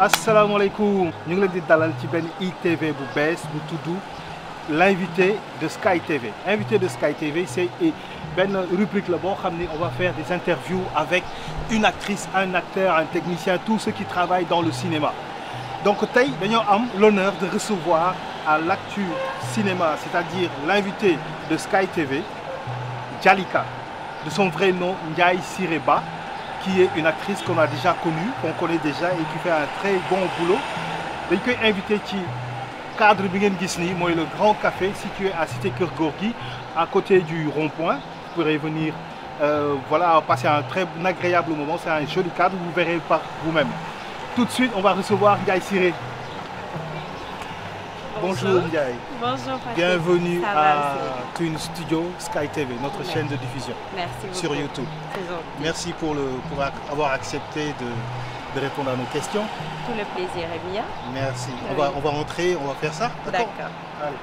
asalaamaaleykum ñu ngi leen di dalal ci benn ITV bu bees bu tudd l'invité de Sky TV. Invité de Sky TV, c'est une rubrique là bas on va faire des interviews avec une actrice, un acteur, un technicien, tous ceux qui travaillent dans le cinéma. Donc tey dañoo am l'honneur de recevoir à l'actu cinéma, c'est-à-dire l'invité de Sky TV, Jalika, de son vrai nom Ndiaye Siré Ba, qui est une actrice qu'on a déjà connue, qu'on connaît déjà et qui fait un très bon boulot. dañ koy invité ci cadre bi ngeen gis nii mooy le Grand Café situé à Cité Keur Gorgui, à côté du rond-point. Vous pourrez venir voilà, passer un très agréable moment. C'est un joli cadre, vous verrez par vous-même. Tout de suite, on va recevoir Ndiaye Siré. Bonjour Ndiaye. Bonjour Patrick. Bienvenue à Twin Studio Sky TV, notre chaîne de diffusion. Merci beaucoup. Sur YouTube. Merci pour avoir accepté de répondre à nos questions. Tout le plaisir est mien. Merci. On va rentrer, on va faire ça. D'accord. Allez.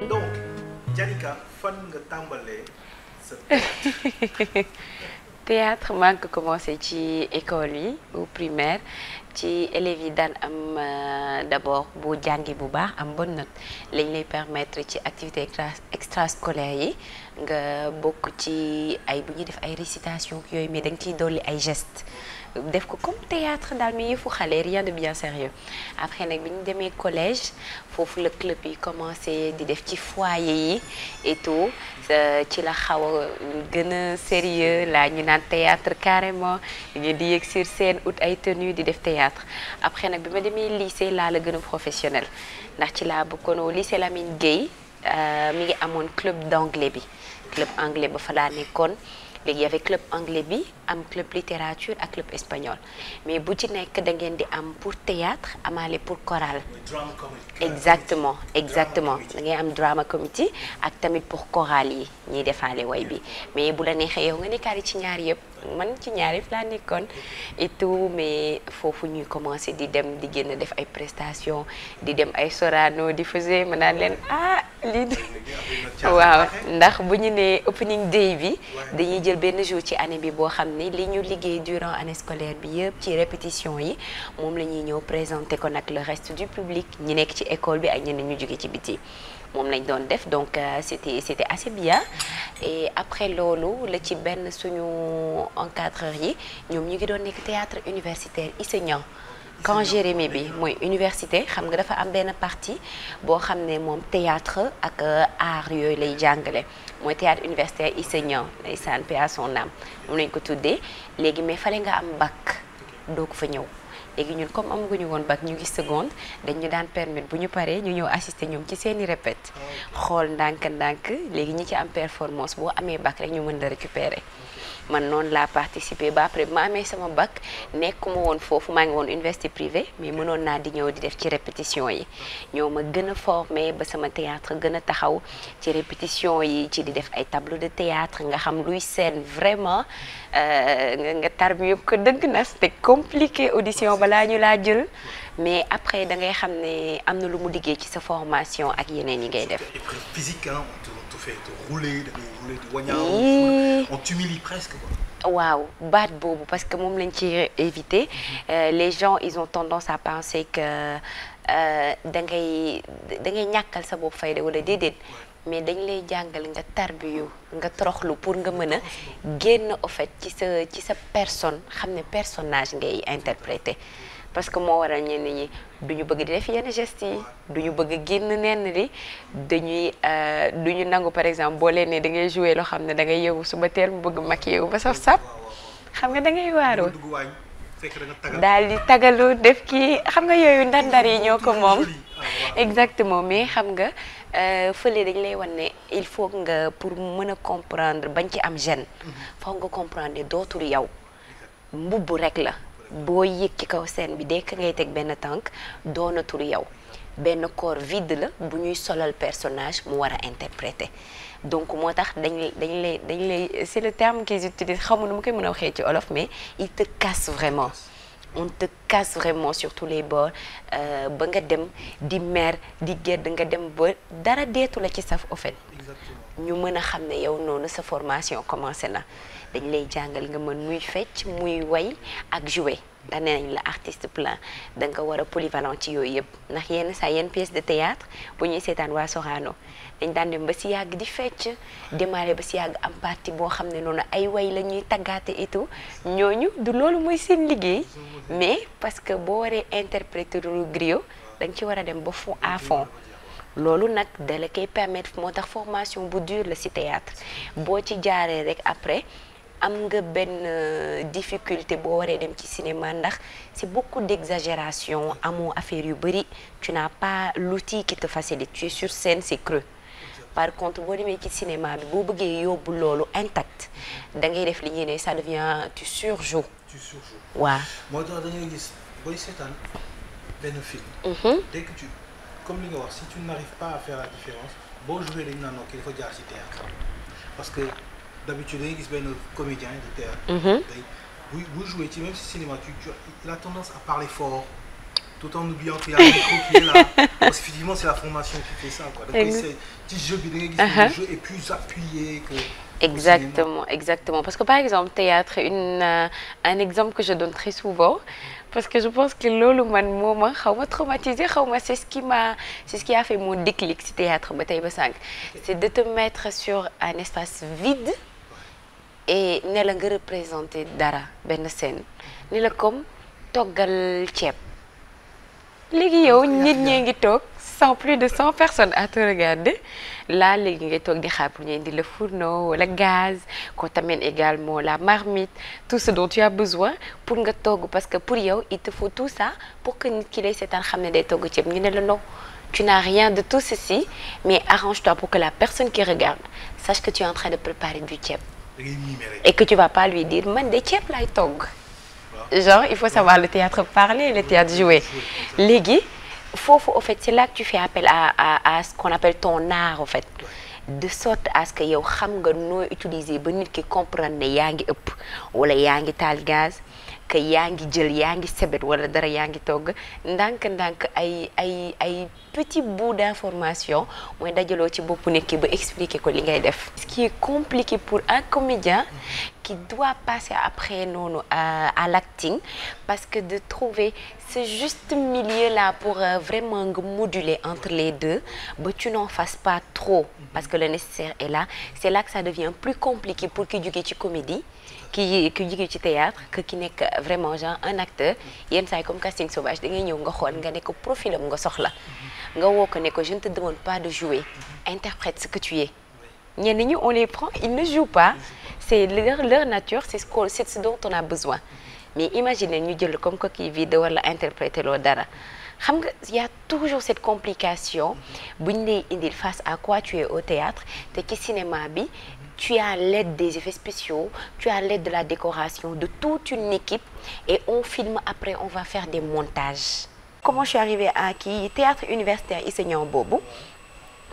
Donc, Jalika, fan nga tàmbalee sa théâtre maa ngi ko commencé ci école yi au primaire ci élèves yi daan am d'abord bu jàngi bu baax am bonne note lañ lay permettre ci activité extrascolaire yi nga bokk ci ay bu ñuy def ay récitation yooyu mais da nga ciy dolli ay gestes def ko comme théâtre daal mais yëfu xale rien de bien sérieux après nag bi ñu demee collège foofu le club yi commencé di def ci foyer yi et tout ci la xaw a gën a sérieux la ñu naan théâtre carrément ñu di yëg sur scène ut ay tenues di def théâtre après nag bi ma demee lycée laa la gën a professionnel ndax ci laa bokkoon au lycée Lamine Gueye mi ngi amoon club d'anglais bi club anglais ba fa laa nekkoon léegi y avait club anglais bi am club littérature ak club espagnol mais bu ci nekk da ngeen di am pour théâtre amaale pour chorale. exactement da ngay am drama committee ak tamit pour chorale yi ñiy defaale way bi mais bu la neexee yow nga nekkaale ci ñaar yëpp man ci ñaar yëpp laa nekkoon et tout mais foofu ñuy commencé di dem di génn def ay prestations di dem ay Sorano di faisé ma naan leen lii waaw ndax bu ñu nee opening day bi dañuy jël benn jour ci année bi boo xam ne li ñu liggéey durant année scolaire bi yëpp ci répétition yi moom la ñuy ñëw présenter ko nag le reste du public ñi nekk ci école bi ak ñeneen ñu jóge ci biti moom lañ doon def donc c'était assez bien et après loolu la ci benn suñu encadreur yi ñoom ñu ngi doon nekk théâtre universitaire Issa Niang quand Jérémy bi mooy université xam nga dafa am benn partie boo xam ne moom théâtre ak art yooyu lay jàngale mooy théâtre universitaire Issa Niang ndeysaan paix à son âme moom lañ ko tuddee léegi mais fale nga am bac doo ko fa ñëw léegi ñun comme amaguñu woon bac ñu ngi seconde dañu daan permettre bu ñu paree ñu ñëw assister ñoom ci seeni répète xool ndànk-ndànk léegi ñi ci am performance boo amee bac rek ñu mën la récupérer man noonu laa participer ba après ma amee sama bac nekkuma woon foofu maa ngi woon université privée mais mënoon naa di ñëw di def ci répétition yi ñoo ma gën a formé ba sama théâtre gën a taxaw ci répétition yi ci di def ay tableau de théâtre nga xam luy scène vraiment nga tarbi yëpp ko dëgg na c'était compliqué audition balaa ñu laa jël mais après da ngay xam ne am na lu mu liggéey ci sa formation ak yeneen yi ngay def. Physique, hein, on te fait rouler, di wañaaw, on t'humilie presque quoi. waaw baat boobu parce que moom lañ ci éviter les gens ils ont tendance à penser que da ngay ñàkkal sa bopp fayda wala déedéet mais dañ lay jàngal nga tarbiyu nga toroxlu pour nga mën a génn au fait ci sa personne xam ne personnage ngay interpréter parce que moo waral ñenn ñi duñu bëgg di def yenn gestes yi duñu bëgg génn nenn li duñu nangu par exemple boo leen ne da ngay jouer loo xam ne da ngay yeewu suba teel mu bëgg maquillé wu ba saf sap xam nga da ngay waaroo daal di tagalu def kii xam nga yooyu ndar-ndar yi ñoo ko moom exactement mais xam nga fële dañ lay wan ne il faut nga pour mën a comprendre bañ ci am gêne foog nga comprendre dootul yow mbubb rek la boo yëg ci kaw scène bi dès que ngay teg benn tànk doonatul yow benn corps vide la bu ñuy solal personnage mu war a interpréter donc moo tax dañ lay c'est le terme qu'ils utilisent xamu nu mu koy mën a waxee ci olof mais il te casse vraiment on te casse vraiment sur tous les bords ba nga dem di mer di gedd nga dem ba dara deetu la ci saf au fait ñu mën a xam ne yow noonu sa formation commencé na dañ lay jàngal nga mën muy fecc muy way ak jouer da nee nañ la artiste plein da nga war a polyvalent ci yooyu yëpp ndax yenn pièce de théâtre bu ñuy seetaan waa Sorano dañ daan dem ba si yàgg di fecc démarrer ba si yàgg am partie boo xam ne noonu ay way la ñuy taggaate et tout ñooñu du loolu mooy seen liggéey mais parce que boo waree interpréter lu griot da nga ci war a dem ba fond à fond loolu nag da la koy permettre moo tax formation bu dur la ci théâtre boo ci jaaree rek après am nga benn difficulté boo waree dem ci cinéma ndax c'est beaucoup d'exagération amoo affaire yu bari tu n'as pas l'outil qui te facilite tu es sur scène c'est creux par contre boo demee ci cinéma bi boo bëggee yóbbu loolu intact da ngay def li ñuy ne ça devient tu surjoues. waaw. moo tax da ngay gis booy seetaan benn film. dès que comme li nga wax si tu n'arrives pas à faire la différence boo joué dañu naan kii dafa jaar ci théâtre parce que d'habitude da ngay gis benn comédien de théâtre. buy joué ci même si cinéma il a tendance à parler fort. tout en oubliant qu'il y a un micro qui est là. Parce qu'effectivement, c'est la formation qui fait ça, quoi. Donc, petit jeu, le jeu est plus appuyé que... Exactement. Parce que par exemple, théâtre, un exemple que je donne très souvent, parce que je pense que lolo man moment xawma traumatisé xawma c'est ce qui a fait mon déclic ci théâtre ba tey ba sànq c'est de te mettre sur un espace vide et ne la nga représenter dara benn scène ni la comme toggal ceeb léegi yow nit ñee ngi toog plus de 100 personnes à te regarder là léegi ngay toog di xaar pour ñu indi le fourneau wala gaz qu'on t'amène également la marmite tout ce dont tu as besoin pour nga togg parce que pour yow il te faut tout ça pour que nit ki lay seetaan xam ne day togg ceeb ñu ne la non tu n'as rien de tout ceci mais arrange-toi pour que la personne qui regarde sache que tu es en train de préparer du ceeb et que tu vas pas lui dire man de ceeb lay togg. Genre, il faut savoir le théâtre parler, le théâtre jouer. Léegi, foofu, au fait, c'est là que tu fais appel à ce qu'on appelle ton art, en fait. De sorte à ce que yow xam nga noo utiliser ba nit ki comprendre ne yaa ngi ëpp wala yaa ngi taal gaz que yaa ngi jël yaa ngi sebet wala dara yaa ngi togg ndànk-ndànk ay petit bout d'information mooy dajaloo ci bopp nit ki ba expliquer ko li ngay def. Ce qui est compliqué pour un comédien qui doit passer après noonu à l'acting parce que de trouver ce juste milieu-là pour vraiment nga moduler entre les deux ba tu n'en fasses pas trop parce que le nécessaire est là c'est là que ça devient plus compliqué pour ki jóge ci comédie ki jóge ci théâtre que ki nekk vraiment genre un acteur yenn saa yi comme casting sauvage da ngay ñëw nga xool nga ne ko profilam nga soxla nga woo ko ne ko je ne te demande pas de jouer interprète ce que tu es ñenn ñi on les prend ils ne jouent pas c'est leur nature c'est ce dont on a besoin mais imaginez ñu jël comme coquille vide wala interpréter loo dara xam nga y a toujours cette complication bu ñu lay indil face à quoi tu es au théâtre te ci cinéma bi tu as l'aide des effets spéciaux tu as l'aide de la décoration de toute une équipe et on filme après on va faire des montages. Comment je suis arrivée à théâtre universitaire Issa Niang boobu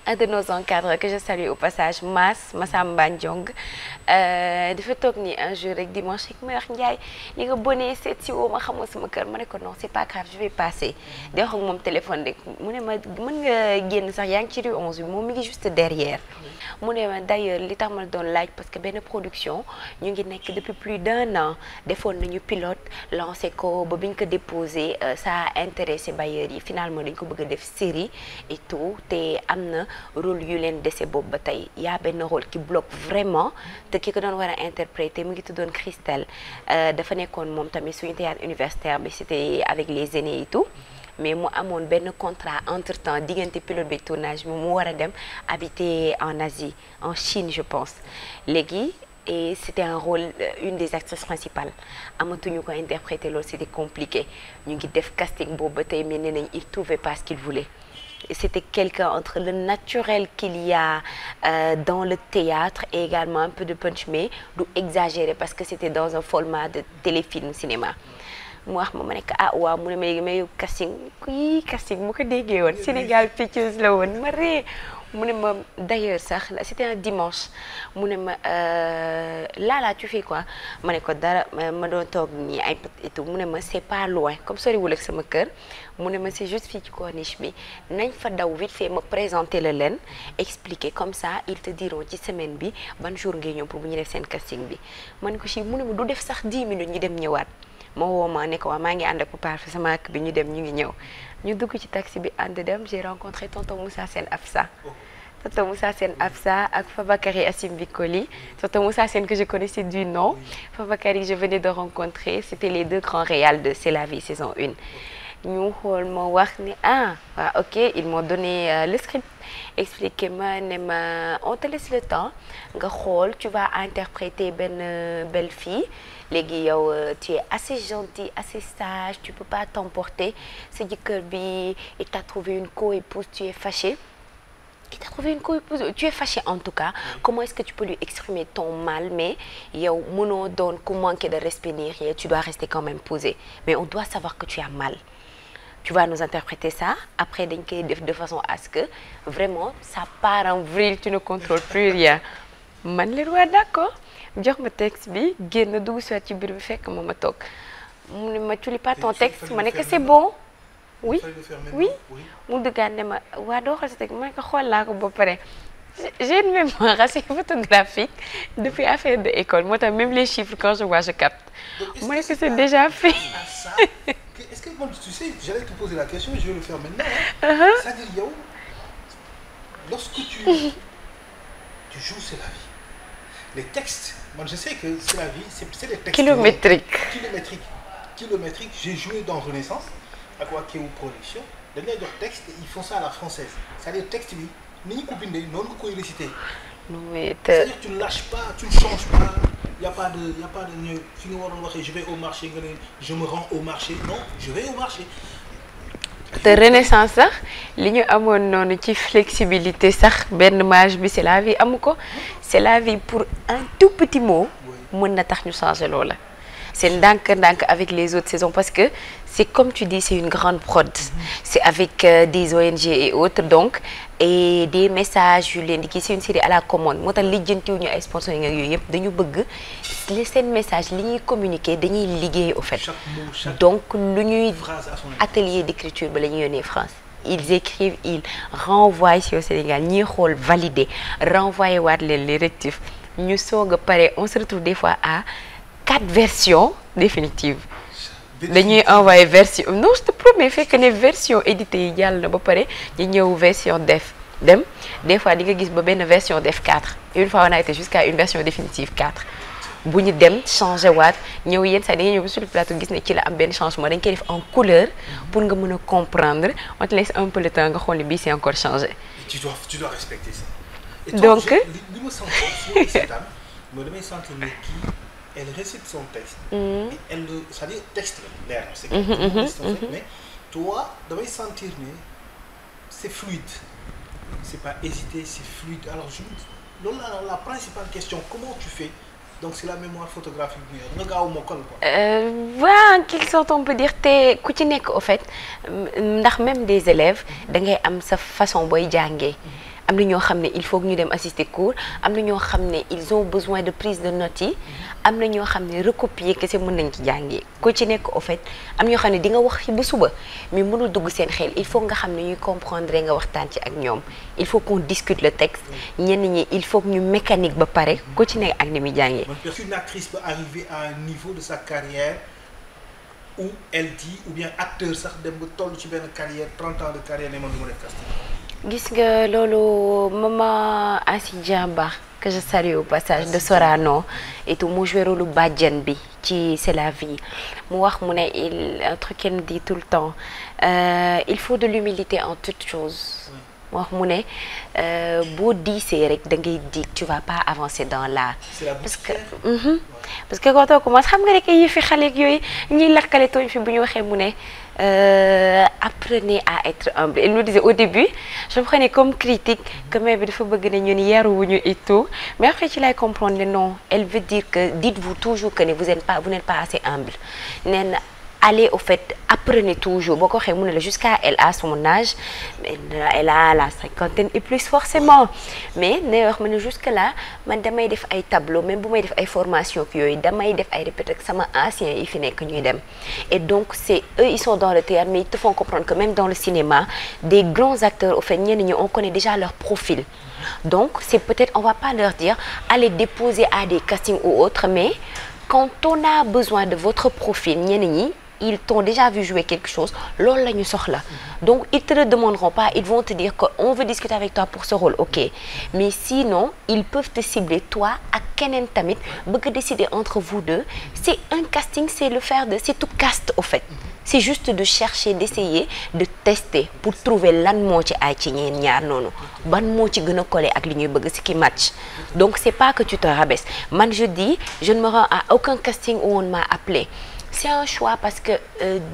un de nos encadres que je salue au passage Massamba Ndiong dafa toog ni un jour rek dimanche rek may wax Ndiaye li nga bonee seet si woo ma xamoo sama kër ma ne ko non c'est pas grave je vais passer di wax ak moom téléphone rek mu ne ma mën nga génn sax yaa ngi ci rue 11 bi moom mi ngi juste derrière mu ne ma d'ailleurs li tax ma doon laaj parce que benn production ñu ngi nekk depuis plus d'1 an defoon nañu pilote lancé ko ba biñ ko déposé ça a intéressé bailleurs yi finalement dañ ko bëgg a def série et tout te am na rôle yu leen dese boobu ba tey y a benn rôle qui bloque vraiment te ki ko doon war a interpréter mu ngi tuddoon Christelle dafa nekkoon moom tamit suñu théâtre universitaire bi c'était avec les aînés et tout mais mu amoon benn contrat entre temps diggante pilote bi tournage bi mu war a dem habiter en Asie en Chine je pense léegi et c'était un rôle une des actrices principales amatuñu ko interpréter loolu c'était compliqué ñu ngi def casting boobu ba tey mais nee nañ il trouvait pas ce qu'il voulait. C'était quelqu'un entre le naturel qu'il y a dans le théâtre et également un peu de punch mais du exagéré parce que c'était dans un format de téléfilm cinéma mu wax ma nekk waaw mu ne ma casting mu ko déggee woon Sénégal Pictures la woon ma ree mu ne ma d'ailleurs sax c'était un dimanche mu ne ma là tu fais quoi ma ne ko dara ma doon toog nii ay et tout mu ne ma c'est pas loin comme soriwul ak sama kër mu ne ma c'est juste fii ci corniche bi nañ fa daw vite fait ma présenter la leen expliquer comme ça ils te diront ci semaine bi ban jour ngay ñëw pour bu ñu def seen casting bi ma ne ko si mu ne ma du def sax 10 minutes ñu dem ñëwaat ma woo ma ne ko waa maa ngi ànd ak Papa fi sama ak bi ñu dem ñu ngi ñëw ñu dugg ci taxi bi ànd dem j'ai rencontré tonton Moussa Sène Afsa tonton Moussa Sène Afsa ak Fabakary Assim Bikoli tonton Moussa Sène que je connaissais du nom Fabakary je venais de rencontrer c'était les 2 grands réals de C'est la vie saison 1 ñu xool ma wax ni waaw ok ils m'ont donné le script expliqué ma ne ma on te laisse le temps nga xool tu vas interpréter benn belle fille léegi yow tu es assez gentil assez sage tu peux pas t'emporter sa jëkkër bi il t'a trouvé une co-épouse tu es fâché il t'a trouvé une co-épouse tu es fâché en tout cas comment est-ce que tu peux lui exprimer ton mal mais yow mënoo doon ku manquer de respect ni rien tu dois rester quand même posé mais on doit savoir que tu as mal tu vas nous interpréter ça après dañ koy def de façon à ce que vraiment ça part en vrille tu ne contrôles plus rien man leen waa d'accord jox ma texte bi génn dugg soit ci biir bi fekk ma toog mu ne ma tu lis pas ton texte ma ne que c'est bon oui mu duggaat ne ma waa doo xool sa texte ma ne ko xool naa ko ba pare j'ai une mémoire assez photographique depuis affaire de école moo tax même les chiffres quand je vois je capte ma ne que c'est déjà fait. Est-ce que moi, tu sais, j'allais te poser la question, je vais le faire maintenant. C'est-à-dire, yow, lorsque tu joues C'est la vie, les textes, moi je sais que C'est la vie, c'est des textes kilométriques. J'ai joué dans Renaissance, à quoi qui est production. Les meilleurs textes, ils font ça à la française. C'est-à-dire, texte, oui, ni copine, non, qu'on y réciter. C'est-à-dire, tu ne lâches pas, tu ne changes pas. Il n'y a pas de je vais au marché, je me rends au marché. Non, je vais au marché. te Renaissance sax li ñu amoon noonu ci flexibilité sax benn mage bi C'est la vie amu ko C'est la vie pour un tout petit mot mën na tax ñu changer loola. C'est ndànk-ndànk avec les autres saisons parce que c'est comme tu dis c'est une grande prod. C'est avec des ONG et autres donc et des messages yu leen di kii c'est une série à la commande moo tax lijjantiw ñu ay sponsoring ak yooyu yëpp dañu bëgg seen message li ñuy communiquer dañuy liggéey au fait donc lu ñuy atelier d'écriture ba la ñuy yónnee France ils écrivent ils renvoient ici au Sénégal ñiy xool valider renvoyer waat leen les rectifs ñu soog a pare on se retrouve des fois à 4 versions définitives dañuy envoyer version non je te promets fekk ne version éditée yi jàll na ba pare ñu ñëw version def dem des fois di nga gis ba benn version def 4 une fois on a été jusqu'à une version définitive 4 bu ñu dem changer waat ñëw yenn saa da nga ñëw ba sur le plateau gis ne ci la am benn changement dañ koy def en couleur pour nga mën a comprendre on te laisse un peu le temps nga xool ne bii c'est encore changé. Tu dois respecter ça. Et toi, donc li ma sant si seetaan mooy damay sentir ne kii elle récite son texte. Et elle c'est-à-dire texte la leer na c'est mais toi damay sentir ne c'est fluide c'est pas hésité c'est fluide alors loolu la principale question comment tu fais donc c'est la mémoire photographique bi nga gaaw mokkal quoi. Voilà en quelque sorte on peut dire te ku ci nekk au fait ndax même des élèves da ngay am sa façon booy jàngee. am na ñoo xam ne il faut que ñu dem assister cours am na ñoo xam ne ils ont besoin de prise de notes yi am na ñoo xam ne recopier kese mën nañ ci jàngee ko ci nekk au fait am ñoo xam ne di nga wax ba suba mais mënul dugg seen xel il faut nga xam ne ñuy comprendre nga waxtaan ci ak ñoom il faut qu'on discute le texte ñenn ñi il faut que ñu mécanique ba pare ko ci nekk ak ni muy jàngee. Une actrice peut arriver à un niveau de sa carrière où elle dit ou bien acteur sax dem ba toll ci benn carrière 30 ans de carrière ne man du ma def casting. Gis nga loolu maman Asi Diamba que je salue au passage de Sorano et tout mu joué rôle bàjjen bi ci C'est la vie mu wax mu ne un truc qu'elle me dit tout le temps il faut de l'humilité en toute chose mu wax mu ne boo diisee rek da ngay diig tu vas pas avancer dans l'art parce que quand on commence xam nga rek yi fi xale ak yooyu ñuy lakkale tooñ fi bu ñu waxee mu ne apprenez à être humble. Elle nous disait au début, je me prenais comme critique que mais il faut que nous y et tout. Mais après, tu l'as compris, non. Elle veut dire que dites-vous toujours que vous n'êtes pas assez humble. allez au fait apprenez toujours boo ko waxee mu ne la jusqu'à elle a son âge elle a la cinquantaine et plus forcément mais ne wax ma ne jusque là man damay def ay tableau même bu may def ay formation yooyu damay def ay répété ak sama anciens yi fi nekk ñuy dem et donc c'est eux ils sont dans le théâtre mais ils te font comprendre que même dans le cinéma des grands acteurs au fait ñenn ñi on connaît déjà leur profil donc c'est peut-être on va pas leur dire allez déposer à des castings ou autres mais quand on a besoin de votre profil ñenn ñi ils t'ont déjà vu jouer quelque chose loolu la ñu soxla donc ils te le demanderont pas ils vont te dire que on veut discuter avec toi pour ce rôle ok mais sinon ils peuvent te cibler toi ak keneen tamit bëgg décider entre vous deux c'est un casting c'est le faire de c'est tout caste au fait c'est juste de chercher d'essayer de tester pour trouver lan moo ci ay ci ñeen ñaar noonu ban moo ci gën a coller ak li ñuy bëgg ce qui match donc c'est pas que tu te rabaisses man je dis je ne me rends à aucun casting où on m'a appelé c'est un choix parce que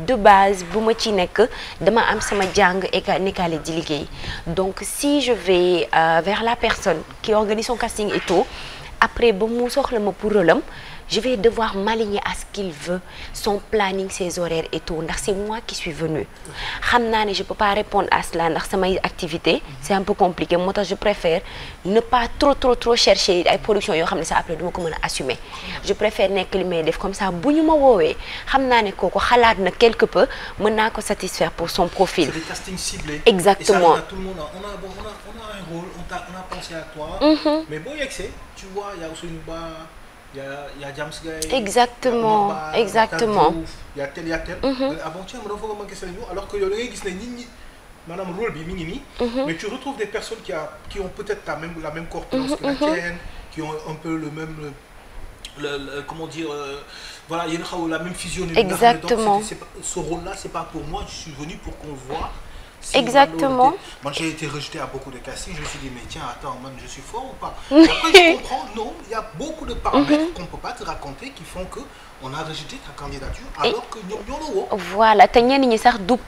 de base bu ma ci nekk dama am sama jàng nekkaale di liggéey donc si je vais vers la personne qui organise son casting et tout après ba mu soxla ma pour rôle am je vais devoir m'aligner à ce qu'il veut son planning ses horaires et tout ndax c'est moi qui suis venue xam naa ne je peux pas répondre à cela ndax samay activité c'est un peu compliqué moo tax je préfère ne pas trop chercher ay production yoo xam ne ça après duma ko mën a assumer je préfère nekk li may def comme ça bu ñu ma woowee xam naa ne kooku xalaat na quelque peu mën naa ko satisfaire pour son profil. C'est des castings ciblés. Exactement. Et ça arrive à tout le monde. On a un rôle, on a pensé à toi. Mais bon, tu vois, il y a aussi une barre. Il y a James Gay. Exactement, exactement. Il y a tel. Avant-hier, alors que madame rôle mais tu retrouves des personnes qui ont peut-être la même corpulence que la tienne, qui ont un peu le même comment dire voilà, il y a la même physionomie. Exactement. Donc, ce rôle-là, c'est pas pour moi, je suis venu pour qu'on voit. Si exactement. Moi, j'ai été rejeté à beaucoup de castings. Je me suis dit, mais tiens, attends, man, je suis fort ou pas? Après, je comprends, non, il y a beaucoup de paramètres qu'on ne peut pas te raconter qui font que on a rejeté ta candidature alors que nous l'avons. Voilà,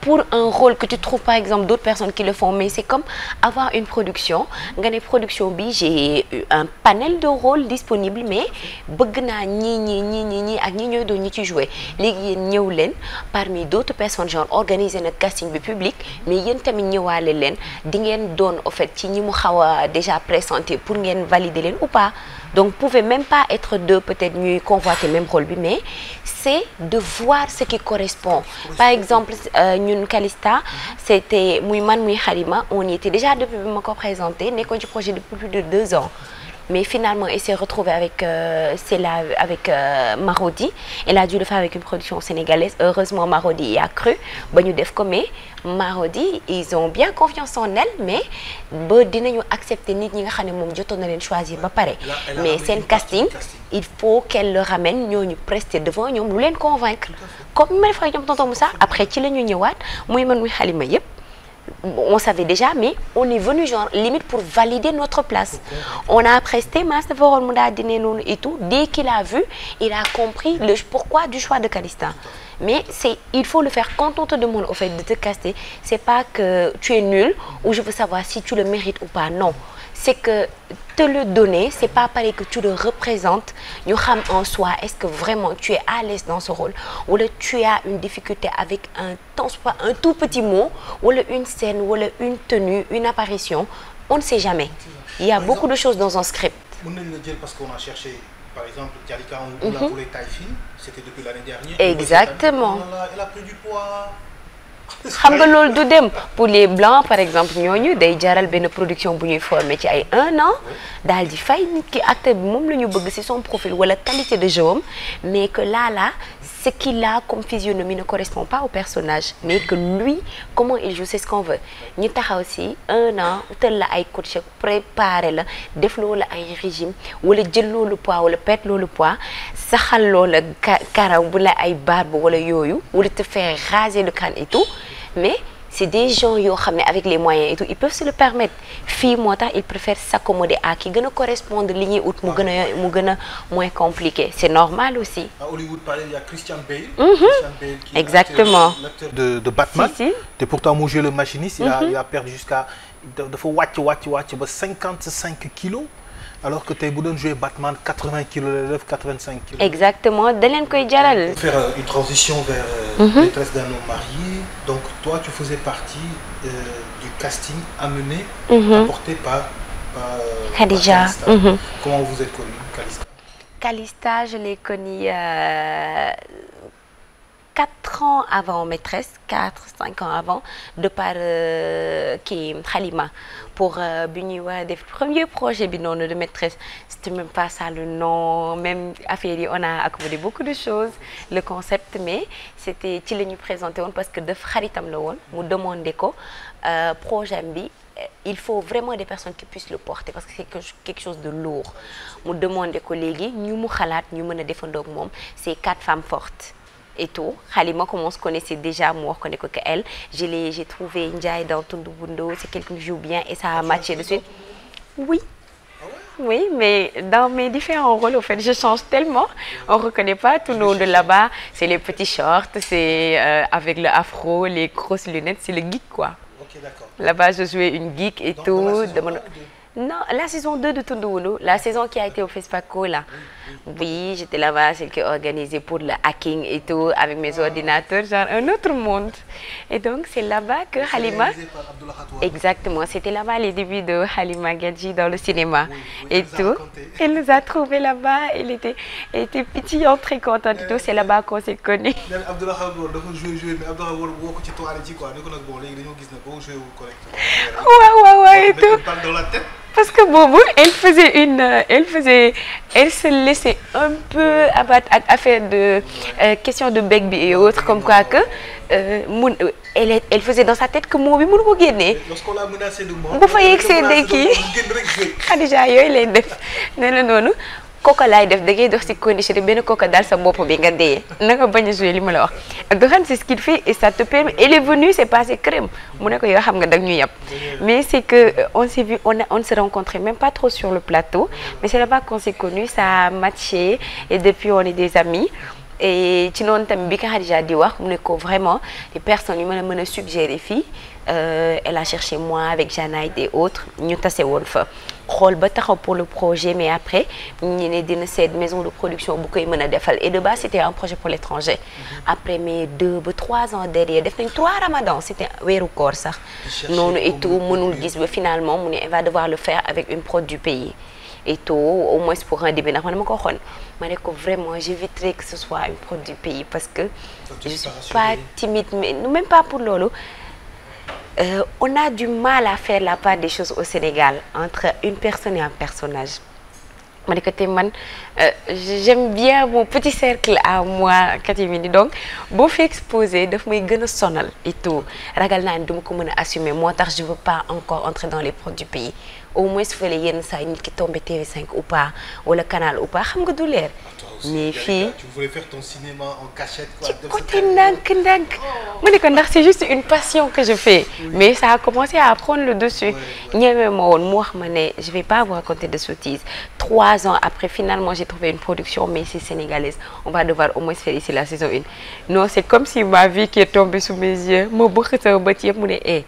pour un rôle que tu trouves par exemple d'autres personnes qui le font, mais c'est comme avoir une production. Dans une production, j'ai un panel de rôles disponibles, mais parmi d'autres personnes, genre organiser un casting public, mais il y a en fait déjà présenté pour valider ou pas. Donc, vous ne pouvez même pas être deux, peut-être mieux convoiter le même rôle, mais c'est de voir ce qui correspond. Par exemple, nous, Calista, c'était Mouiman Mouiharima, on y était déjà depuis que je présenté, on a projet depuis plus de 2 ans. Mais finalement, il s'est retrouvé avec Marodi. Elle a dû le faire avec une production sénégalaise. Heureusement, Marodi y a cru. Mais Marodi, ils ont bien confiance en elle, mais ils ont accepté de choisir. Mais c'est un casting, il faut qu'elle le ramène, nous prester devant, nous les convaincre. Comme ça, après, on savait déjà, mais on est venu genre limite pour valider notre place. On a presté Master et tout. Dès qu'il a vu, il a compris le pourquoi du choix de Calista. Mais il faut le faire quand on te demande au fait de te caster. C'est pas que tu es nul ou je veux savoir si tu le mérites ou pas. Non. C'est que te le donner, c'est pas pareil que tu le représentes. Nous savons en soi, est-ce que vraiment tu es à l'aise dans ce rôle ou tu as une difficulté avec un tout petit mot ou une scène ou une tenue, une apparition. On ne sait jamais. Il y a beaucoup de choses dans un script. On peut le dire parce qu'on a cherché, par exemple, Djalika, on l'a volé taille fine, c'était depuis l'année dernière. Exactement. Elle a pris du poids. Pour les blancs par exemple ñooñu day jaral benn production bu ñuy formé ci ay 1 an daal di fay nit ki acteur bi moom la ñu bëgg ci son profil wala qualité de jeu mais que là ce qu'il a comme physionomie ne correspond pas au personnage mais que lui comment il joue c'est ce qu'on veut ñu taxaw ci 1 an tel la ay coach préparé la def loola ay régime wala jël loolu poids wala perte loolu poids saxal loola karaw bu la ay barbe wala yooyu wala te faire raser le crâne et tout. Mais c'est des gens qui avec les moyens et tout, ils peuvent se le permettre. Filles, moi, ils préfèrent s'accommoder à qui correspondent à ligne ou moins compliqué. C'est normal aussi. À Hollywood, il y a Christian Bale. Christian Bale qui exactement. L'acteur de Batman. Si. Et pourtant, moi, le machiniste, il a perdu jusqu'à 55 kilos. alors que tey bu doon jouer Batman 80 kilos la def 85 kilos. exactement da leen koy jaral. Faire une transition vers Maîtresse d'un homme marié. Donc toi tu faisais partie du casting amené, apporté par Khadija. Comment vous êtes connue, Calista? Calista, je l'ai connue 4 ans avant Maîtresse, 4-5 ans avant, de par kii Halima pour bi ñuy war a def premier projet bi noonu de Maîtresse. C'était même pas ça le nom, même affaire yi on a accommodé beaucoup de choses, le concept, mais c'était ci la ñu présenté woon parce que daf xaritam la woon mu demandé ko projet bi. Il faut vraiment des personnes qui puissent le porter parce que c'est quelque chose de lourd mu demandé ko léegi ñu mu xalaat ñu mën a defandoo ak moom c'est 4 femmes fortes et tout. Halima, comme on se connaissait déjà, moi, je connais que elle. J'ai trouvé Ndiaye dans Tundubundo, c'est quelqu'un qui joue bien et ça a matché de suite. Oui. Oui, mais dans mes différents rôles, au fait, je change tellement. On ne reconnaît pas tout le monde de là-bas. C'est les petits shorts, c'est avec le afro, les grosses lunettes, c'est le geek, quoi. Ok, d'accord. Là-bas, je jouais une geek et donc, tout. Non, la saison 2 de Tundubundo, la saison qui a été au FESPACO, là. Oui, j'étais là-bas, celle qui organisait pour le hacking et tout, avec mes ordinateurs, genre un autre monde. Et donc, c'est là-bas que Halima... Exactement, c'était là-bas les débuts de Halima Gadji dans le cinéma. Et tout. Elle nous a trouvés là-bas, elle était pétillante, très contente et tout. C'est là-bas qu'on s'est connus. Ouais, et tout. Parce que Bobo, elle se laissait un peu abattre à faire de questions de Begby et autres, comme quoi que elle faisait dans sa tête que moi, je ne gagner. Lorsqu'on l'a menacé de mort, bu fa yegsee kii Khadija yooyu lay def nee na noonu kooka laay def da ngay dox ci condition benn kooka daal sa bopp bi nga dee nanga bañ a jouer li ma la wax Abdourahmane c'est ce qu'il fait et ça te permet. Elle est venue c'est passé crème mu ne ko yoo xam nga dag ñu yàpp mais c'est que on s'est vu on s'est rencontrés même pas trop sur le plateau mais c'est là-bas qu'on s'est connus, ça a matché et depuis on est des amis. Et ci noonu tamit bi ka Khadija di wax mu ne ko vraiment les personnes yu mën a suggérer fii elle a cherché moi avec Janaï et autres ñu tase woon fa xool ba taxaw pour le projet mais après ñu ne dina seet maison de production bu koy mën a defal et de base c'était un projet pour l'étranger. Après mais 2 ba 3 ans derrière def nañ 3 ramadans c'était weeru koor sax noonu et tout mënul gis ba finalement mu ne elle va devoir le faire avec une prod du pays et tout au moins pour un début ndax man ma ko waxoon ma ne ko vraiment j'éviterais que ce soit une prod du pays parce que je suis pas timide mais même pas pour loolu. On a du mal à faire la part des choses au Sénégal entre une personne et un personnage. Ma ne ko tey man j'aime bien mon petit cercle à moi Katimini donc boo fi exposé daf may gën a sonal et tout ragal naa ne duma ko mën a assumer moo tax je veux pas encore entrer dans les prods du pays au moins su fekkee yenn saa nit ki tombé TV5 ou pas wala Canal ou pas xam nga du leer. Mais fii tu voulais faire ton cinéma en cachette quoi. ci côté ndànk mu ne ko ndax c'est juste une passion que je fais. Mais ça a commencé à prendre le dessus. ñeme ma woon mu wax ma ne je vais pas vous raconter de sottises. 3 ans après finalement j'ai trouvé une production mais c'est sénégalaise. On va devoir au moins faire ici la saison 1. Non c'est comme si ma vie qui est tombée sous mes yeux ma bëgg sama bët yëpp mu ne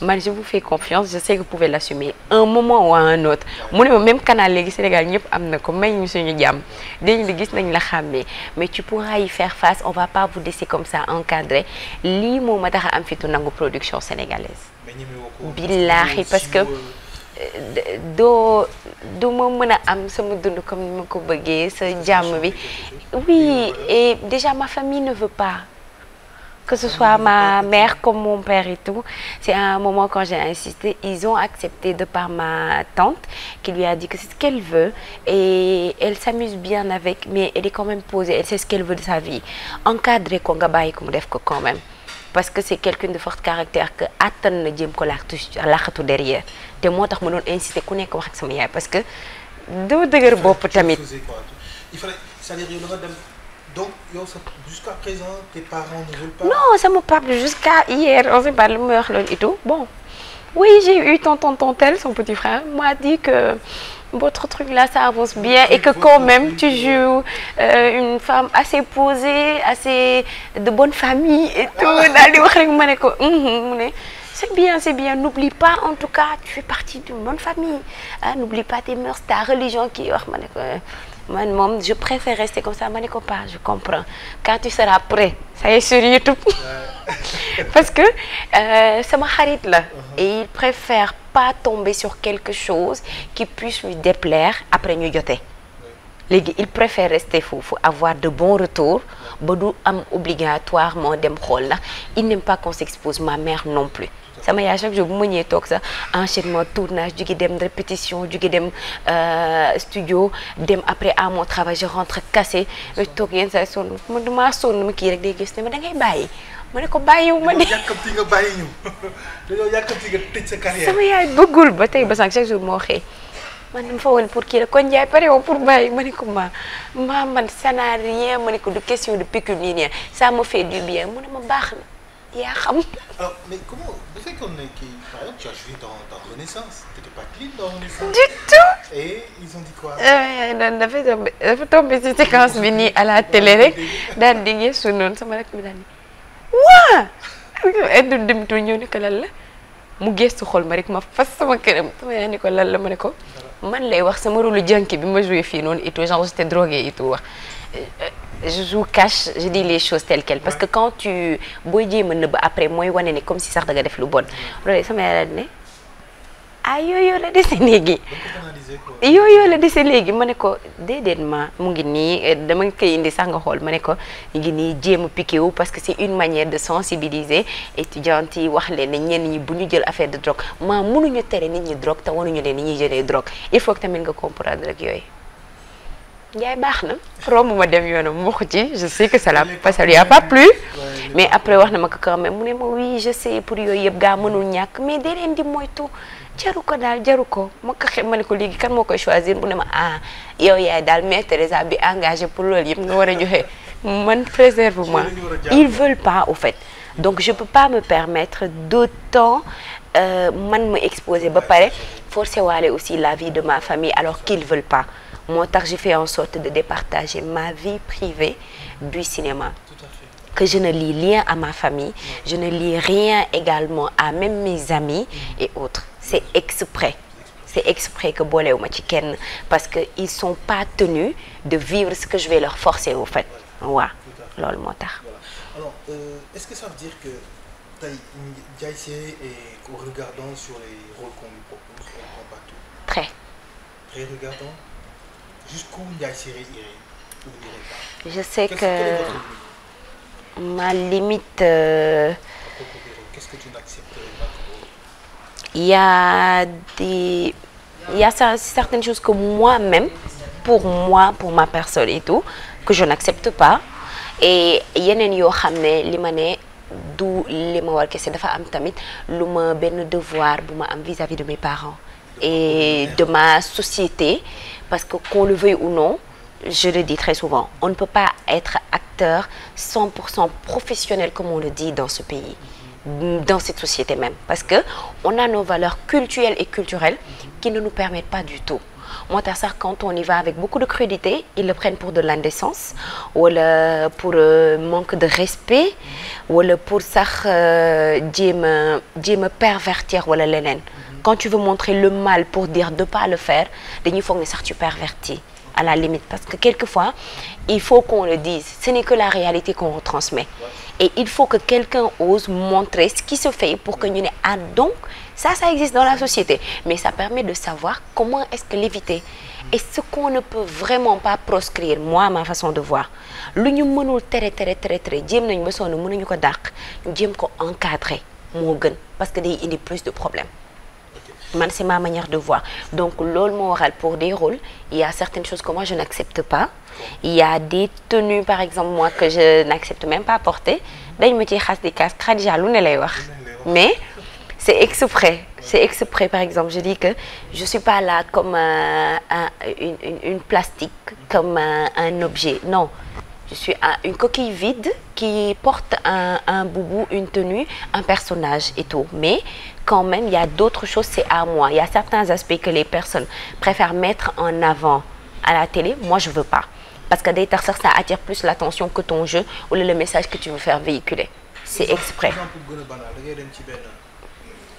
man je vous fais confiance je sais que vous pouvez l'assumer un moment ou à un autre mu ne ma même canal léegi Sénégal ñëpp am na ko may ñu suñu jàmm dañu di gis nañ la xàmmee mais tu pourras y faire face on va pas vous laisser comme ça encadré lii moo ma tax a am fitu nangu production sénégalaise. Billaahi parce que doo ma mën a am sama dund comme ni ma ko bëggee sa jàmm bi oui et déjà ma famille ne veut pas. Que ce soit ma mère comme mon père et tout, c'est à un moment quand j'ai insisté, ils ont accepté de par ma tante qui lui a dit que c'est ce qu'elle veut et elle s'amuse bien avec, mais elle est quand même posée, elle sait ce qu'elle veut de sa vie. Encadrer ko nga bàyyi ko mu def ko quand même, parce que c'est quelqu'un de fort caractère que attan na jéem ko laaxatu derrière te moo tax ma doon insister ku nekk wax ak sama yaay parce que doo dëgër bopp tamit. Il fallait, c'est-à-dire yow dafa dem. Donc, jusqu'à présent, tes parents ne veulent pas... Non, ça me parle jusqu'à hier, on s'est parlé et tout. Bon, oui, j'ai eu tonton son petit frère, m'a dit que votre truc là, ça avance bien et que quand même, tu joues une femme assez posée, assez de bonne famille et tout. c'est bien. N'oublie pas, en tout cas, tu fais partie d'une bonne famille. Hein, n'oublie pas tes mœurs, ta religion qui wax ma ne ko man moom je préfère rester comme ça ma ne ko pas je comprends quand tu seras prêt ça y est sur YouTube parce que sama xarit la et il préfère pas tomber sur quelque chose qui puisse lui déplaire après ñu jotee léegi il préfère rester foofu avoir de bons retours ba du am obligatoirement dem xool la il n'aime pas qu'on s'expose ma mère non plus sama yaay chaque jour bu ma ñëwee toog sax enchaînement tournage jóge dem répétition jóge dem studio dem après à mon travail je rentre cassé toog yenn saa sonn ma damaa sonn ma kii rek day gis ne ma da ngay bàyyi ma ne ko bàyyiwu ma de. yàkkamti nga bàyyi ñu dañoo yàkkamti nga tëj sa carrière. sama yaay bëggul ba tey ba sànq chaque jour moo xëy man dama fa woon pour kii la kon Ndiaye pare woo pour bàyyi ma ne ko man ça n'a rien ma ne ko du question de pécule ni rien ça me fait du bien mu ne ma baax na. yaa xam. alors mais comment bu fekkoon ne kii par exemple tu as joué dans Renaissance t'étais pas clean dans Renaissance. du tout. et ils ont dit quoi. dafa tombé ci séquence bi nii à la télé rek daal di gëstu noonu sama rek bi daal di waa. et du demtu ñëw ni ko lan la mu gëstu xool ma rek ma fas sama këram sama yaa ni ko lan la ma ne ko. man lay wax sama rôle jànki bi ma joué fii noonu et tout genre j'étais droguée et tout wax. je joue cash je dis les choses telles quelles parce que quand tu booy jéem a nëbb après mooy wane ne comme si sax da nga def lu bon loolu sama yaay ne ah yooyu la dese léegi yooyu la dese léegi ma ne ko déedéet ma mu ngi nii dama koy indi sax nga xool ma ne ko ñu ngi nii jéem a piqué wu parce que c'est une manière de sensibiliser étudiantes yi wax leen ne ñenn ñi bu ñu jël affaire de drogue maa mënuñu tere nit ñi drogue te wanuñu leen ni ñuy jëlee drogue il faut que tamit nga comprendre rek yooyu. Ndiaye baax na romb ma dem yoonam mu wax ci je sais que ça lui a pas plu mais après wax na ma ko quand même mu ne ma oui je sais pour yooyu yëpp gaa mënul ñàkk mais da leen di moytu jaru ko daal jaru ko ma ko ma ne ko léegi kan moo koy choisir mu ne ma ah yow yaay daal mère Teresa bi engagé pour loolu yëpp nga war a joxe man préserve-moi ils veulent pas au fait donc je peux pas me permettre d'autant man me exposer ba pare forcer waale aussi la vie de ma famille alors qu'ils veulent pas. moo tax j'ai fait en sorte de départager ma vie privée du cinéma. Tout à fait. Que je ne lie rien à ma famille, je ne lie rien également à même mes amis et autres. C'est exprès. C'est exprès que boolewuma ci kenn parce que ils sont pas tenus de vivre ce que je vais leur forcer au fait. waaw loolu moo tax. Alors est-ce que ça veut dire que tey Ndiaye Siré est regardant sur les rôles qu'on lui propose, on prend pas tout. Très regardant. Jusqu'où Ndiaye Siré irait ou n'irait pas? Je sais que ma limite. Qu'est-ce que tu n'accepterais pas? Il y a certaines choses que moi-même, pour ma personne et tout, que je n'accepte pas. Et yeneen yoo xam ne li ma ne du li ma war kese dafa am tamit lu ma benn devoir bu ma am vis-à-vis de mes parents et de ma société. Parce que qu'on le veuille ou non, je le dis très souvent, on ne peut pas être acteur 100% professionnel comme on le dit dans ce pays, dans cette société même. Parce que on a nos valeurs culturelles et culturelles qui ne nous permettent pas du tout. Moi, quand on y va avec beaucoup de crudité, ils le prennent pour de l'indécence, ou pour manque de respect, ou pour ça, me pervertir, ou leneen. Quand tu veux montrer le mal pour dire de ne pas le faire, il faut que tu pervertis à la limite. Parce que quelquefois, il faut qu'on le dise. Ce n'est que la réalité qu'on retransmet. Et il faut que quelqu'un ose montrer ce qui se fait pour que nous ayons... Ah donc, ça existe dans la société. Mais ça permet de savoir comment est-ce que l'éviter. Et ce qu'on ne peut vraiment pas proscrire, moi, ma façon de voir, ce que nous pouvons encadrer, parce que il y a plus de problèmes. C'est ma manière de voir. Donc, l'ol moral pour des rôles, il y a certaines choses que moi je n'accepte pas. Il y a des tenues, par exemple, moi que je n'accepte même pas porter. Mais c'est exprès. C'est exprès, par exemple. Je dis que je ne suis pas là comme une plastique, comme un objet. Non. Je suis une coquille vide qui porte un boubou, une tenue, un personnage et tout. Mais quand même, il y a d'autres choses, c'est à moi. Il y a certains aspects que les personnes préfèrent mettre en avant à la télé. Moi, je ne veux pas. Parce que ça attire plus l'attention que ton jeu ou le message que tu veux faire véhiculer. C'est exprès.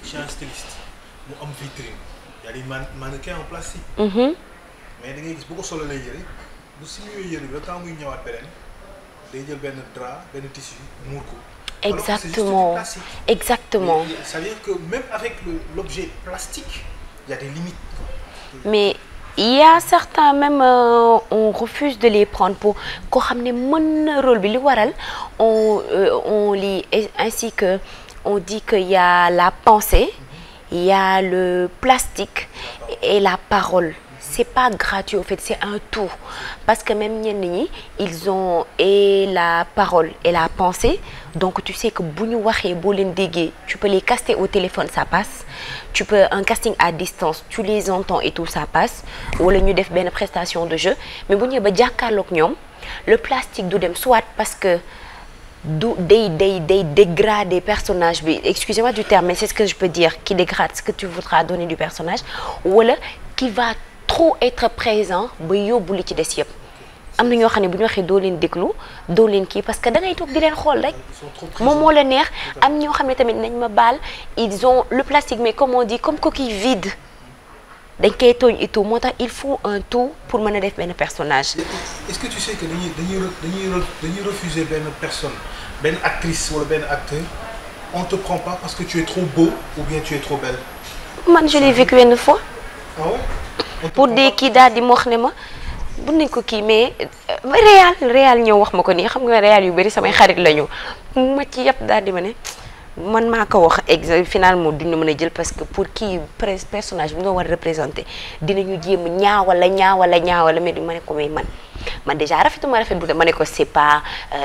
chez un styliste mu am vitrine y a des mannequins en plastique. mais da ngay gis bu ko solo lay yëre bu simulee yëre bi le temps muy ñëwaat beneen day jël benn drap benn tissu muur ko. Exactement, exactement. Ça veut dire que même avec l'objet plastique, il y a des limites. Mais il y a certains même on refuse de les prendre pour koo xam ne mën na rôle bi li waral on lit ainsi que on dit que il y a la pensée, il y a le plastique et la parole. C'est pas gratuit, au fait, c'est un tout. Parce que même ñenn ñi, ils ont et la parole et la pensée. Donc tu sais que bu ñu waxee boo leen déggee, tu peux les caster au téléphone, ça passe. Tu peux un casting à distance, tu les entends et tout, ça passe. Wala ñu def benn prestation de jeu. Mais bu ñu ba jàkkaarloog ñoom, le plastique du dem soit parce que day dégrader personnage bi. Excusez-moi du terme, mais c'est ce que je peux dire, qui dégrade ce que tu voudras donner du personnage. Wala qui va trop être présent ba yóbbu li ci des yëpp am na ñoo xam ne bu ñu waxee doo leen déglu doo leen kii parce que da ngay toog di leen xool rek moom moo la neex am ñoo xam ne tamit nañ ma baal ils ont le plastique mais comme on dit comme coquille vide dañ koy tooñ et tout moo tax il faut un tout pour mën a def benn personnage. Est-ce que tu sais que dañuy refuser benn personne benn actrice wala benn acteur on te prend pas parce que tu es trop beau ou bien tu es trop belle. man je l'ai vécu une fois. Ah ouais? pour des kii daal di ma wax ne ma bu nañ ko kii mais réal ñëw wax ma ko nii xam nga réal yu bëri samay xarit la ñu ma ci yëpp daal di ma ne man maa ko wax finalement duñu mën a jël parce que pour kii personnage bi nga war a représenter dinañu jéem ñaawala mais du ma ne ko may man déjà rafetuma rafet bu ma ne ko c'est pas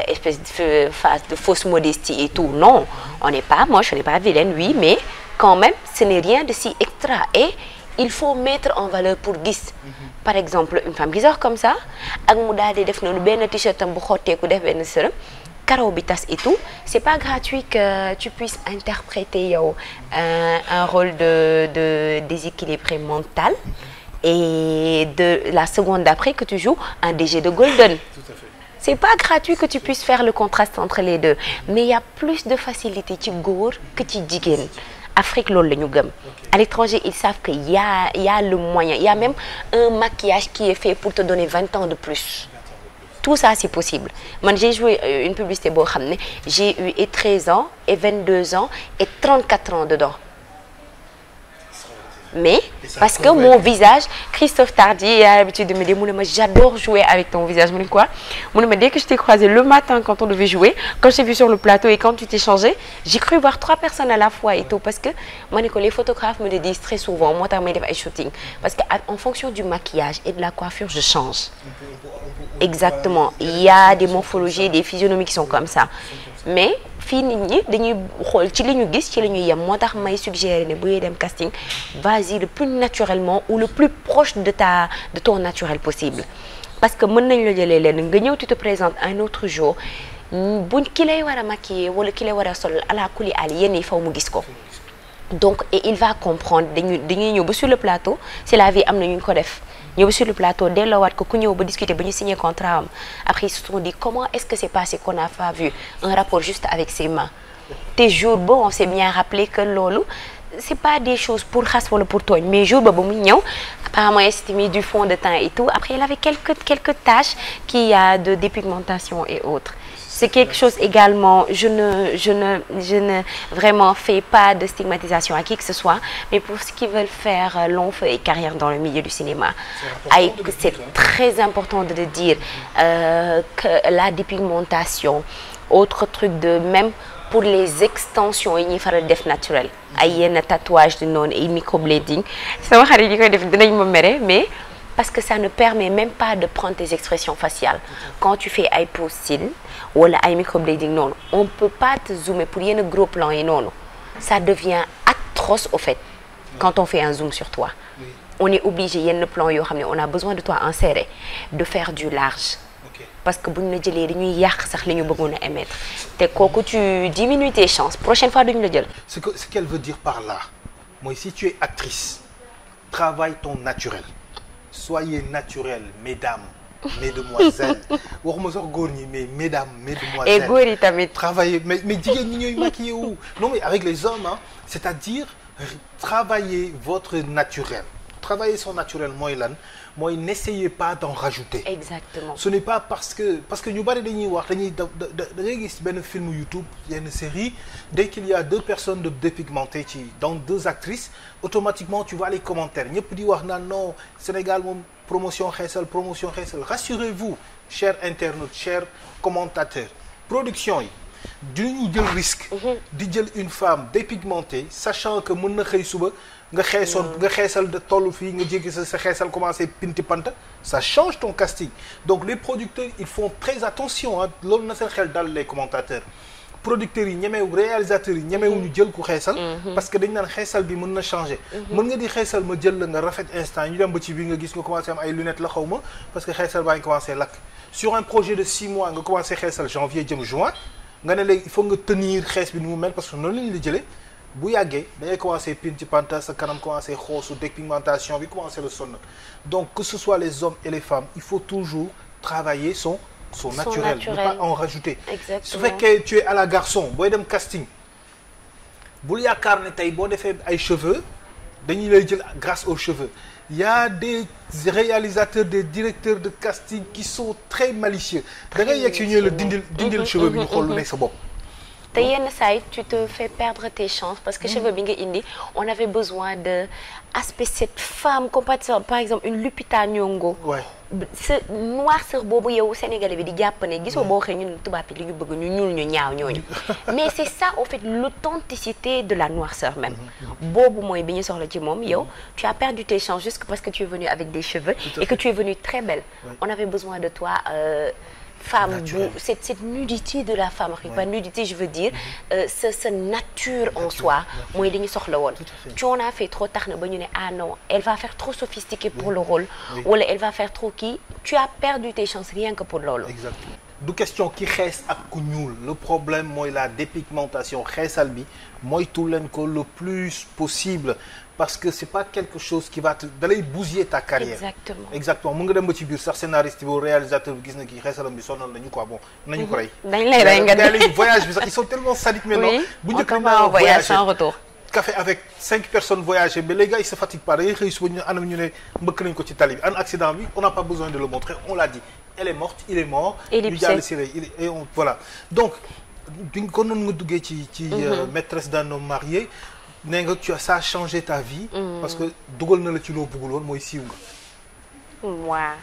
espèce de phase de fausse modestie et tout non on n'est pas moche on n'est pas vilaine oui mais quand même ce n'est rien de si extra et il faut mettre en valeur pour gis par exemple une femme bizarre comme ça ak mu daal di def noonu benn t-shirt am bu xotteeku def benn sërëm karaw bi tas et tout c'est pas gratuit que tu puisses interpréter yow un rôle de déséquilibré mental et de la seconde d'après que tu joues un DG de Golden. Tout à fait. C'est pas gratuit que tu puisses faire le contraste entre les deux mais il y a plus de facilité ci góor que ci jigéen. Afrique loolu la ñu gëm à l'étranger ils savent que y a le moyen il y a même un maquillage qui est fait pour te donner 20 ans de plus tout ça c'est possible man j'ai joué une publicité boo xam ne j'ai eu et 13 ans et 22 ans et 34 ans dedans mais parce que mon visage Christophe Tardy a l'habitude de me dire mu ne ma j'adore jouer avec ton visage mu ne quoi mu ne ma dès que je t'ai croisé le matin quand on devait jouer quand je t'ai vu sur le plateau et quand tu t'es changé j'ai cru voir 3 personnes à la fois et tout parce que ma ne ko les photographes me le disent très souvent moo tax may def ay shooting parce que en fonction du maquillage et de la coiffure je change exactement il y a des morphologies et des physionomies qui sont comme ça mais fii nit ñi dañuy xool ci li ñu gis ci la ñuy yem moo tax may suggérer ne bu dem casting vas-y le plus naturellement ou le plus proche de ton naturel possible parce que mën nañ la jëlee leen nga ñëw tu te présentes un autre jour buñ ki lay war a maquiller wala ki lay war a sol ala kuli ali yéen yi faw mu gis ko donc et il va comprendre dañuy ñëw ba sur le plateau c'est la vie am na ñu ko def ñëw ba sur le plateau delloowaat ko ku ñëw ba discuter ba ñu signer contrat am après ils se sont dit comment est-ce que c'est passé qu'on n'a pas vu un rapport juste avec ses mains te jour ba on s'est bien rappelé que loolu c'est pas des choses pour xas wala pour tooñ mais jour ba muy ñëw apparemment il s'était mis du fond de teint et tout après il avait quelques taches qui a de dépigmentation et autres c'est quelque chose également je ne vraiment fais pas de stigmatisation à qui que ce soit mais pour ceux qui veulent faire long feu et carrière dans le milieu du cinéma c'est très important de le dire que la dépigmentation autre truc de même pour les extensions yi ñuy faral def naturel ay yenn tatouage di noonu ay microblading sama xarit yi koy def dinañ ma mere mais parce que ça ne permet même pas de prendre tes expressions faciales quand tu fais ay pose cils wala ay microblading noonu on peut pas te zoomer pour yenn gros plans yi noonu ça devient atroce au fait quand on fait un zoom sur toi on est obligé yenn plan yoo xam ne on a besoin de toi inséré de faire du large parce que bu ñu la jëlee dañuy yàq sax li ñu bëggoon a émettre te kooku tu diminues tes chances prochaine fois duñu la jël. Ce qu'elle veut dire par là mooy si tu es actrice travaille ton naturel soyez naturel mesdames mesdemoiselles waxuma sax góor ñi mais mesdames mesdemoiselles. et góor yi tamit. travailler mais jigéen ñi ñooy maquillé wu non mais avec les hommes hein c'est-à-dire travaillez votre naturel. Travailler son naturel mooy lan mooy n'essayez pas d'en rajouter. Exactement. Ce n'est pas parce que ñu bari dañuy wax dañuy da ngay gis benn film YouTube yenn série dès qu'il y a deux personnes de dépigmentées ci donc deux actrices automatiquement tu vois les commentaires ñëpp di wax naan non Sénégal moom promotion xeesal rassurez-vous chers internautes chers commentateurs production yi dinañu jël risque di jël une femme dépigmentée sachant que mën na xëy suba nga xeesal de toll fii nga jéggi sa xeesal commencé pinti panta ça change ton casting donc les producteurs ils font très attention ah loolu na seen xel dal les commentateurs producteurs yi ñemewu réalisateurs yi ñemewuñu jël ku xeesal parce que dañ naan xeesal bi mën na changer mën nga di xeesal ma jël la nga rafet instant ñu dem ba ci bi nga gis nga commencé am ay lunettes la xaw ma parce que xeesal baa ngi commencé lakk sur un projet de 6 mois nga commencé xeesal janvier jëm juin nga ne léegi il faut nga tenir xees bi ni mu mel parce que noonu la ñu la jëlee bu yàggee da ngay commencé pin ci panta sa kanam commencé xoosu dépigmentation bi commencé le sonn donc que ce soit les hommes et les femmes il faut toujours travailler son naturel ne pas en rajouter. Exactement. su fekkee tu es à la garçon booy dem casting bul yaakaar ne tey boo defee ay cheveux dañuy lay jël grâce aux cheveux il y a des réalisateurs des directeurs de casting qui sont très malicieux da ngay yegg si ñëw la dindil cheveux bi ñu xool lu nekk sa bopp. te yenn saa yi tu te fais perdre tes chances parce que cheveux bi nga indi on avait besoin de aspect cette femme compatible par exemple une Lupita Nyong'o. Ouais. sa noirceur boobu yow Sénégalais bi di jàpp ne gisoo boo waxee ñun tubaab yi li ñu bëgg ñu ñuul ñu ñaaw ñooñu mais c'est ça en fait l'authenticité de la noirceur même boobu mooy bi ñu soxla ci moom yow tu as perdu tes chances juste parce que tu es venue avec des cheveux et que tu es venue très belle. Ouais. On avait besoin de toi. Femme bu cette nudité de la femme pas nudité je veux dire sa nature en soi mooy li ñu soxla woon tu en as fait trop tax na ba ñu ne ah non elle va faire trop sophistiquée pour le rôle wala elle va faire trop kii tu as perdu tes chances rien que pour loolu. Exactement. du question ki xees ak ku ñuul le problème mooy la dépigmentation xeesal bi moytu leen ko le plus possible parce que c'est pas quelque chose qui va te dalay bousiller ta carrière. Exactement mu nga dem ba ci biir sax scénariste bi réalisateur bi gis na kii xeesalam bi sonal nañu quoi bon nañu ko rey. dañ lay rey nga léegi voyage bi sax ils sont tellement sadiques maintenant. bu njëkk a voyage sans retour. café avec 5 personnes voyager mais les gars ils se fatiguent pas da ngay xëy suba ñu anam ñu ne mbëkk nañ ko ci tali bi an accident bi on n'a pas besoin de le montrer on l'a dit elle est morte il est mort. ñu jàll si et on voilà donc duñ ko noonu nga duggee ci maîtresse d'un homme marié. nee nga ça a changé ta vie. parce que dugal na la ci loo bëggul woon mooy siiw nga. waaw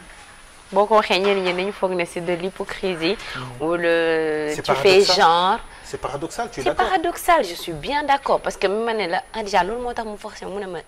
boo ko waxee ñenn ñi dañu foog ne c'est de l'hypocrisie. wala tu fais genre. c'est paradoxal tu es c'est d'accord. paradoxal je suis bien d'accord parce que ma ne la déjà loolu moo tax mu forcé mu ne ma